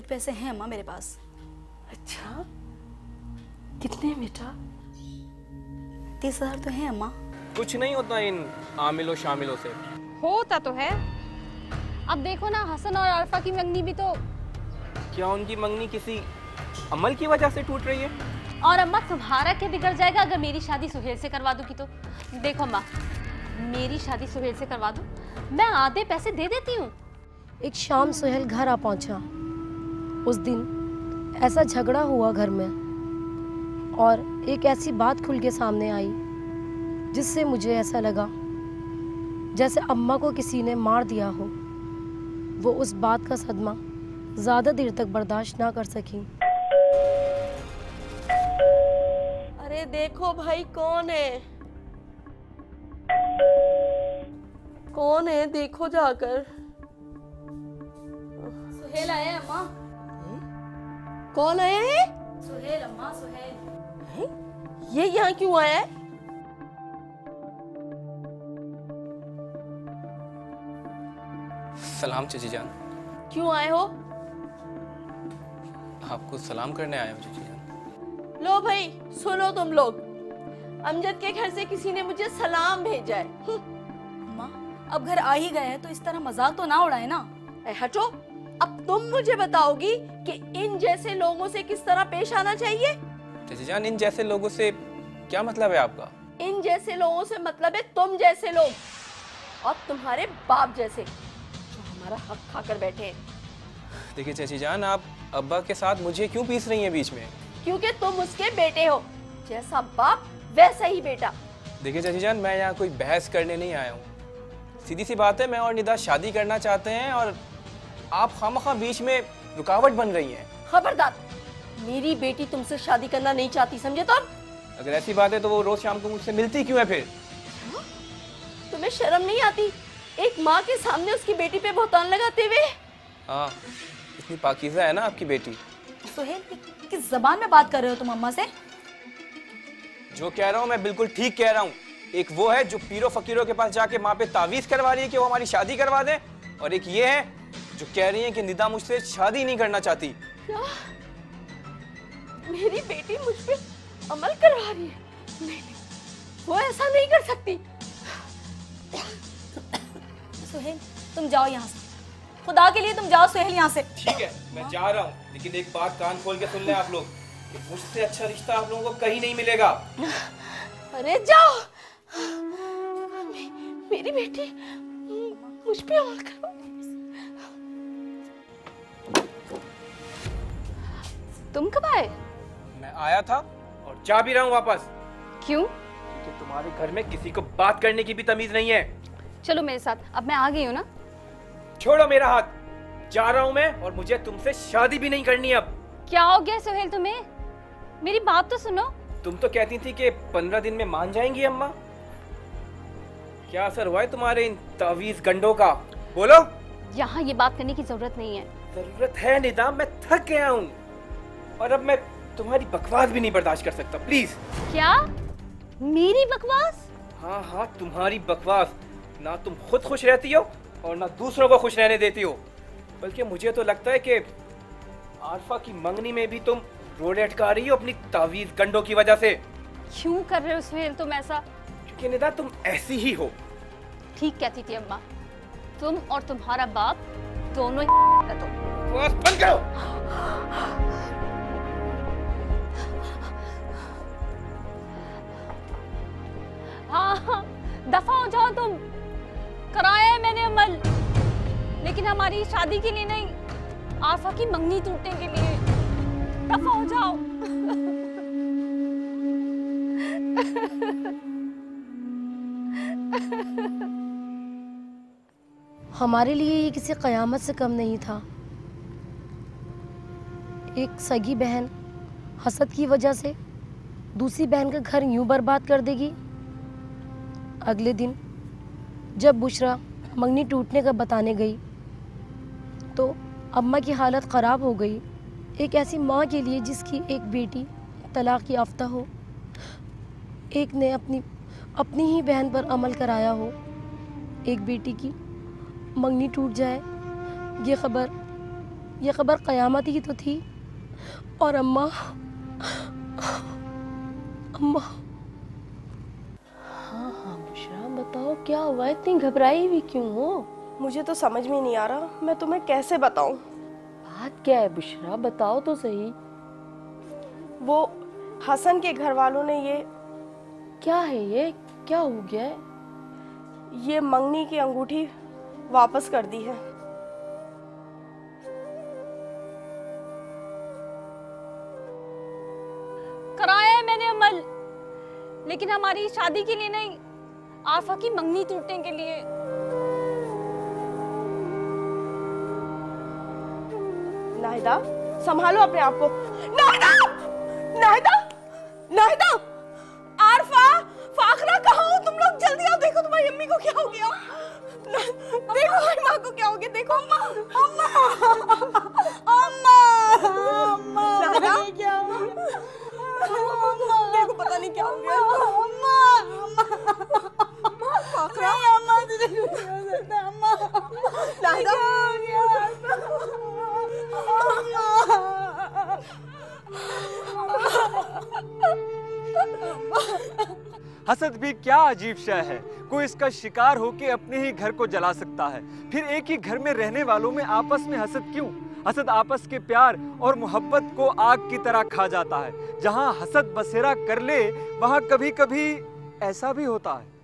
कुछ पैसे हैं अम्मा मेरे पास। अच्छा, कितने बेटा? 30,000 तो हैं अम्मा। कुछ नहीं होता इन आमिलों शामिलों से। होता तो है। अब देखो ना, हसन और अरफा की मंगनी भी तो। क्या उनकी मंगनी किसी अमल की वजह से टूट रही है? और अम्मा तुम्हारा क्या बिगड़ जाएगा अगर मेरी शादी सुहेल से करवा दूंगी तो? देखो अम्मा, मेरी शादी सुहेल से करवा दूं, मैं आधे पैसे दे देती हूँ। एक शाम सुहेल घर आ पहुंचा। उस दिन ऐसा झगड़ा हुआ घर में और एक ऐसी बात खुल के सामने आई जिससे मुझे ऐसा लगा जैसे अम्मा को किसी ने मार दिया हो। वो उस बात का सदमा ज़्यादा देर तक बर्दाश्त ना कर सकी। अरे देखो भाई, कौन है? कौन है? देखो जाकर। सुहेल आया है अम्मा। कौन आया है? सुहेल अम्मा, सुहेल। ये यहाँ क्यों आया है? सलाम चाची जान। क्यों आए हो? आपको सलाम करने आया हूँ चाची जान। लो भाई, सुनो तुम लोग, अमजद के घर से किसी ने मुझे सलाम भेजा है। अम्मा, अब घर आ ही गए हैं तो इस तरह मजाक तो ना उड़ाए ना। हटो, अब तुम मुझे बताओगी कि इन जैसे लोगों से किस तरह पेश आना चाहिए? चाची जान, इन जैसे लोगों से क्या मतलब है आपका? इन जैसे लोगों से मतलब है तुम जैसे लोग और तुम्हारे बाप जैसे जो हमारा हक खाकर बैठे हैं। देखिए चाची जान, आप अब्बा के साथ मुझे क्यों पीस रही हैं बीच में? क्योंकि तुम उसके बेटे हो, जैसा बाप वैसा ही बेटा। देखिए चाची जान, मैं यहाँ कोई बहस करने नहीं आया हूँ। सीधी सी बात है, मैं और निदा शादी करना चाहते हैं और आप खामखा बीच में रुकावट बन रही हैं। खबरदार, मेरी बेटी तुमसे शादी करना नहीं चाहती, समझे तुम? अगर ऐसी बात है तो वो रोज शाम को मुझसे मिलती क्यों है फिर? तुम्हें शर्म नहीं आती एक माँ के सामने उसकी बेटी पे बहतान लगाते हुए? हाँ, इतनी पाकीज़ा है ना आपकी बेटी। सुहेल, किस जबान में बात कर रहे हो तुम अम्मा से? जो कह रहा हूँ मैं बिल्कुल ठीक कह रहा हूँ। एक वो है जो पीरो फकीरों के पास जाके माँ पे तावीज़ करवा रही है कि वो हमारी शादी करवा दें, और एक ये है जो कह रही है कि निदा मुझसे शादी नहीं करना चाहती। क्या? मेरी बेटी मुझ पे अमल करवा रही है? नहीं, वो ऐसा नहीं कर सकती। सुहेल, तुम जाओ यहाँ से, खुदा के लिए तुम जाओ सुहेल यहाँ से। ठीक है, मैं जा रहा हूँ, लेकिन एक बात कान खोल के सुन लें आप लोग कि मुझसे अच्छा रिश्ता आप लोगों को कहीं नहीं मिलेगा। अरे जाओ, मेरी बेटी मुझ पे अमल करो। तुम कब आए? मैं आया था और जा भी रहा हूँ वापस। क्यों? क्योंकि तुम्हारे घर में किसी को बात करने की भी तमीज नहीं है। चलो मेरे साथ, अब मैं आ गई हूँ ना। छोड़ो मेरा हाथ, जा रहा हूँ मैं, और मुझे तुमसे शादी भी नहीं करनी अब। क्या हो गया सुहेल तुम्हें? मेरी बात तो सुनो। तुम तो कहती थी कि 15 दिन में मान जाएंगी अम्मा। क्या असर हुआ है तुम्हारे इन तावीज गंडों का? बोलो। यहाँ ये बात करने की जरूरत नहीं है। जरूरत है निदा, मैं थक गया हूँ और अब मैं तुम्हारी बकवास भी नहीं बर्दाश्त कर सकता। प्लीज। क्या? मेरी बकवास? हाँ हाँ, तुम्हारी बकवास। ना तुम खुद खुश रहती हो और ना दूसरों को खुश रहने देती हो, बल्कि मुझे तो लगता है कि आरफा की मंगनी में भी तुम रोड़े अटका रही हो अपनी तावीज गंडों की वजह से। क्यों कर रहे हो सुहेल तुम ऐसा? क्योंकि निदा तुम ऐसी ही हो। ठीक कहती थी अम्मा, तुम और तुम्हारा बाप दोनों ही तो। बस बंद करो। हाँ, दफा हो जाओ तुम। कराया है मैंने अमल, लेकिन हमारी शादी के लिए नहीं, आरफा की मंगनी टूटने के लिए। दफा हो जाओ। हमारे लिए ये किसी क़यामत से कम नहीं था। एक सगी बहन हसद की वजह से दूसरी बहन का घर यूं बर्बाद कर देगी। अगले दिन जब बुशरा मंगनी टूटने का बताने गई तो अम्मा की हालत ख़राब हो गई। एक ऐसी माँ के लिए जिसकी एक बेटी तलाक याफ्ता हो, एक ने अपनी ही बहन पर अमल कराया हो, एक बेटी की मंगनी टूट जाए, ये खबर ये खबर क़यामत की तो थी। और अम्मा अम्मा। हाँ हाँ बुशरा, बताओ क्या हुआ, इतनी घबराई हुई क्यों हो? मुझे तो समझ में नहीं आ रहा, मैं तुम्हें कैसे बताऊं। बात क्या है बुशरा, बताओ तो सही। वो हसन के घर वालों ने ये क्या है, ये क्या हो गया है? ये मंगनी की अंगूठी वापस कर दी है। कराया है मैंने अमल, लेकिन हमारी शादी के लिए नहीं, आरफा की मंगनी टूटने के लिए। नाहिदा, संभालो अपने आप को। नाहिदा, नाहिदा, नाहिदा, आरफा, फाखरा, कहाँ हो तुम लोग? जल्दी आओ, देखो तुम्हारी अम्मी को क्या हो गया। देखो तुम्हारी माँ को क्या हो गया, देखो। अम्मा, अम्मा, अम्मा, अम्मा, नाहिदा, क्या हो गया? देखो पता नहीं क्या हो गया। अम्मा, फाखरा, अम्मा, नाहिदा, हसद भी क्या अजीब शय है। कोई इसका शिकार होकर अपने ही घर को जला सकता है, फिर एक ही घर में रहने वालों में आपस में हसद क्यों? हसद आपस के प्यार और मोहब्बत को आग की तरह खा जाता है। जहां हसद बसेरा कर ले, वहां कभी कभी ऐसा भी होता है।